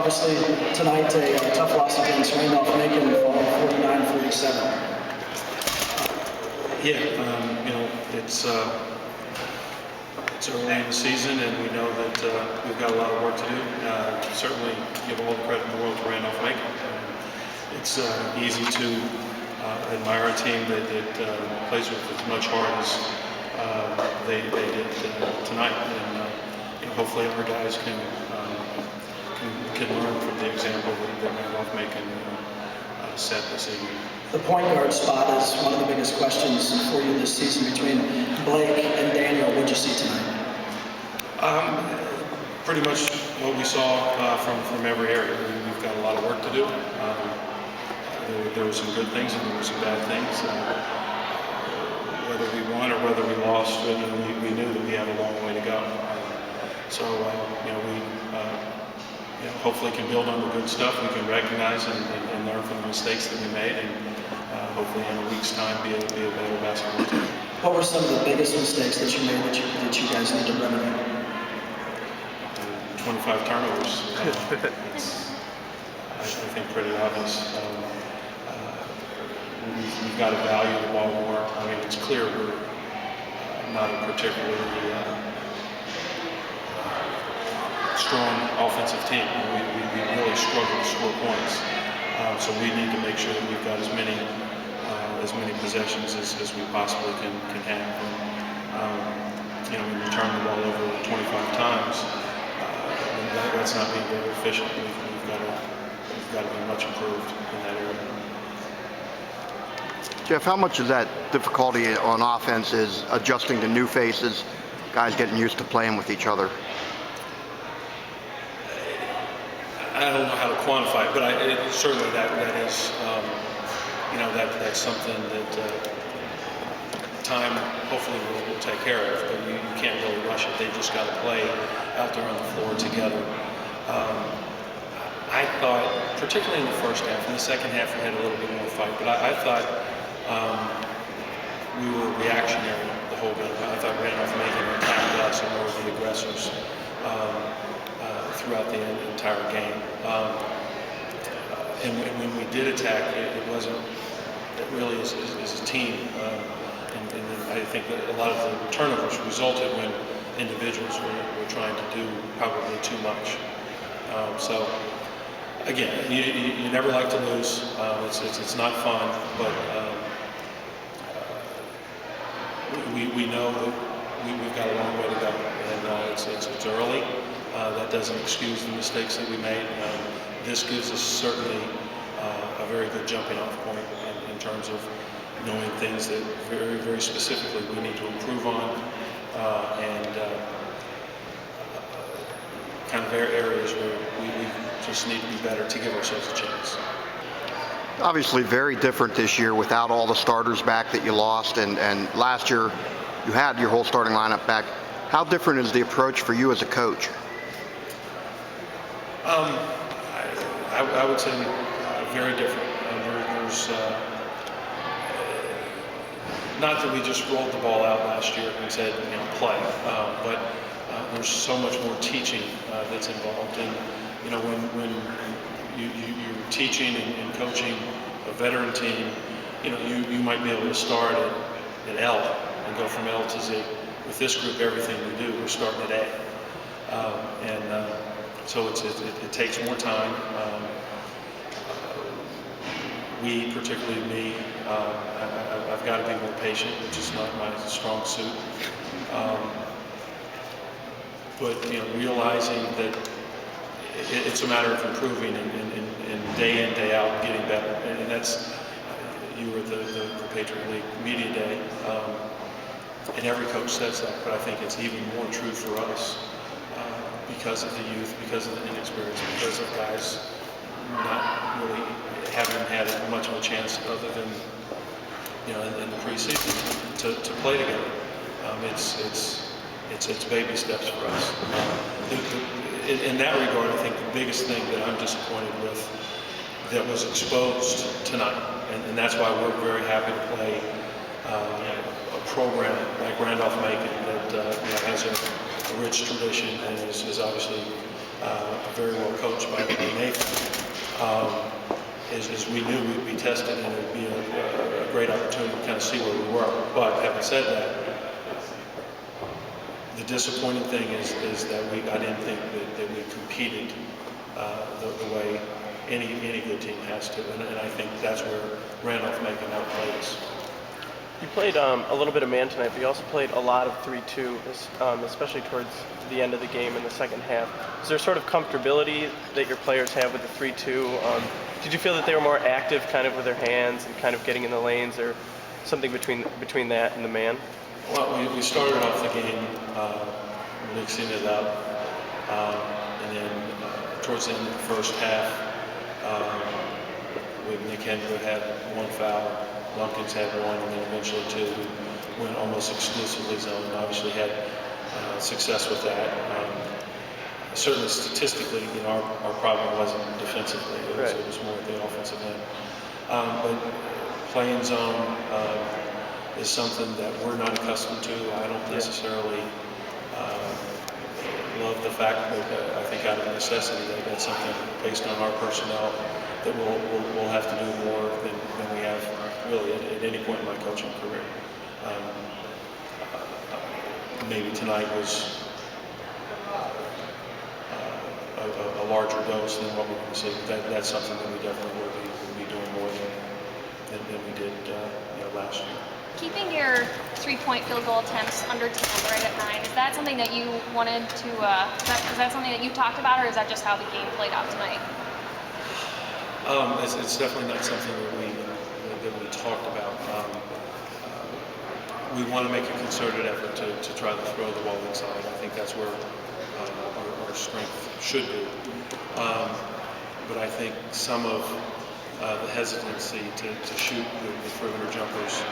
Obviously, tonight a tough loss against Randolph Macon, falling 49-47. Yeah, it's early in the season, and we know that we've got a lot of work to do. Certainly, give all the credit in the world to Randolph Macon. It's easy to admire a team that plays with as much heart as they did tonight, and hopefully our guys can learn from the example that Randolph Macon set this evening. The point guard spot is one of the biggest questions for you this season between Blake and Daniel. What did you see tonight? Pretty much what we saw from every area. We've got a lot of work to do. There were some good things and there were some bad things. Whether we won or whether we lost, we knew that we had a long way to go. So we hopefully can build on the good stuff. We can recognize and learn from the mistakes that we made, and hopefully in a week's time be a better basketball team. What were some of the biggest mistakes that you made that you guys need to remedy? 25 turnovers. I think pretty obvious. We've got to value the ball more. I mean, it's clear we're not a particularly strong offensive team. We really struggle to score points. So we need to make sure that we've got as many possessions as we possibly can have. And, when you turn the ball over 25 times, that's not being very efficient. We've got to be much improved in that area. Jeff, how much of that difficulty on offense is adjusting to new faces, guys getting used to playing with each other? I don't know how to quantify it, but certainly that is, that's something that time hopefully will take care of. But you can't really rush it. They just got to play out there on the floor together. I thought, particularly in the first half, in the second half we had a little bit more fight, but I thought we were reactionary the whole game. I thought Randolph Macon attacked us and were the aggressors throughout the entire game. And when we did attack, it really is a team. And I think that a lot of the turnovers resulted when individuals were trying to do probably too much. So again, you never like to lose. It's not fun, but we know that we've got a long way to go, and it's early. That doesn't excuse the mistakes that we made. This gives us certainly a very good jumping off point in terms of knowing things that very, very specifically we need to improve on, and kind of areas where we just need to be better to give ourselves a chance. Obviously very different this year without all the starters back that you lost, and last year you had your whole starting lineup back. How different is the approach for you as a coach? I would say very different. There's not that we just rolled the ball out last year and said, play, but there's so much more teaching that's involved. And when you're teaching and coaching a veteran team, you might be able to start at L and go from L to Z. With this group, everything we do, we're starting at A. So it takes more time. We, particularly me, I've got to be more patient, which is not my strong suit. But realizing that it's a matter of improving and day in, day out, getting better. And that's, you were the Patriot League Media Day, and every coach says that, but I think it's even more true for us because of the youth, because of the inexperience, because of guys not really having had much of a chance other than in the preseason to play together. It's baby steps for us. In that regard, I think the biggest thing that I'm disappointed with that was exposed tonight, and that's why we're very happy to play a program like Randolph Macon that has a rich tradition and is obviously very well coached by Nathan. As we knew we'd be tested and it would be a great opportunity to kind of see where we were. But having said that, the disappointing thing is that I didn't think that we competed the way any good team has to, and I think that's where Randolph Macon outplayed us. You played a little bit of man tonight, but you also played a lot of 3-2, especially towards the end of the game in the second half. Is there sort of comfortability that your players have with the 3-2? Did you feel that they were more active kind of with their hands and kind of getting in the lanes, or something between that and the man? Well, we started off the game mixing it up, and then towards the end of the first half, Nick Hendra had one foul, Lumpkins had one, and then eventually two. We went almost exclusively zone. Obviously had success with that. Certainly statistically, our problem wasn't defensively. It was more at the offensive end. But playing zone is something that we're not accustomed to. I don't necessarily love the fact that I think out of necessity that's something based on our personnel that we'll have to do more than we have really at any point in my coaching career. Maybe tonight was a larger dose than what we're going to see. That's something that we definitely will be doing more than we did last year. Keeping your three-point field goal attempts under 10, right at 9, is that something that you wanted to, is that something that you talked about, or is that just how the game played out tonight? It's definitely not something that we talked about. We want to make a concerted effort to try to throw the ball inside. I think that's where our strength should be. But I think some of the hesitancy to shoot the perimeter jumpers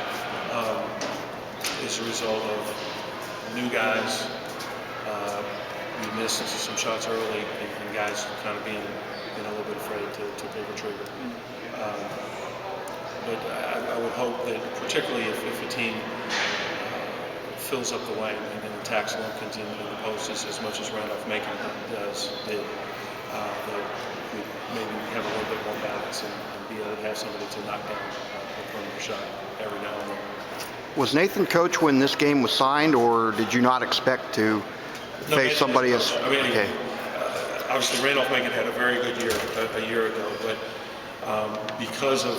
is a result of new guys. We missed some shots early, and guys kind of being a little bit afraid to pull the trigger. But I would hope that, particularly if a team fills up the lane and attacks Lumpkins in the post as much as Randolph Macon does, that we maybe have a little bit more balance and be able to have somebody to knock down a perimeter shot every now and then. Was Nathan coach when this game was signed, or did you not expect to face somebody as... Okay. Obviously, Randolph Macon had a very good year a year ago, but because of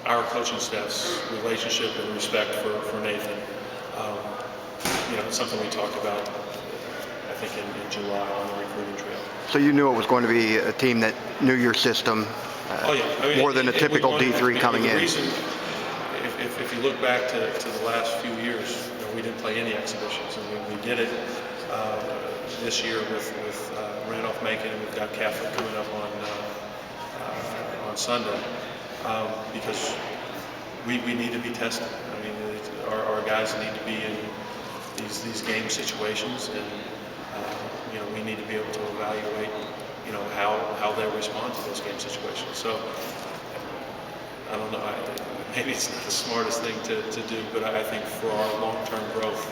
our coaching staff's relationship and respect for Nathan, it's something we talked about, I think, in July on the recruiting trail. So you knew it was going to be a team that knew your system more than a typical D3 coming in. Reason, if you look back to the last few years, we didn't play any exhibitions, and we did it this year with Randolph Macon, and we've got Catholic coming up on Sunday, because we need to be tested. I mean, our guys need to be in these game situations, and we need to be able to evaluate how they respond to those game situations. So I don't know, maybe it's not the smartest thing to do, but I think for our long-term growth,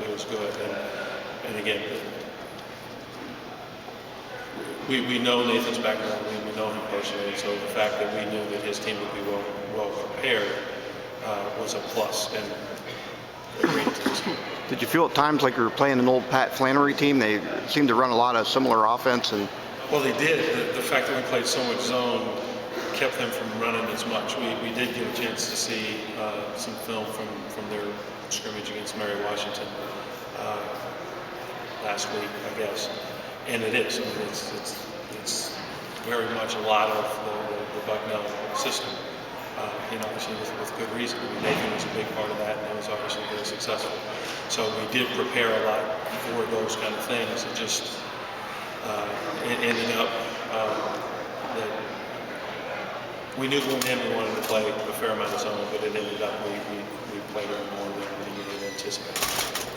it was good. And again, we know Nathan's background, we know him personally, so the fact that we knew that his team would be well prepared was a plus, and agreed to this. Did you feel at times like you were playing an old Pat Flannery team? They seemed to run a lot of similar offense. Well, they did. The fact that we played so much zone kept them from running as much. We did get a chance to see some film from their scrimmage against Mary Washington last week, I guess. And it is. I mean, it's very much a lot of the Bucknell system. Obviously with good reason. I mean, Nathan was a big part of that, and it was obviously very successful. So we did prepare a lot for those kind of things. It just it ended up that we knew going in we wanted to play a fair amount of zone, but it ended up we played more than we had anticipated.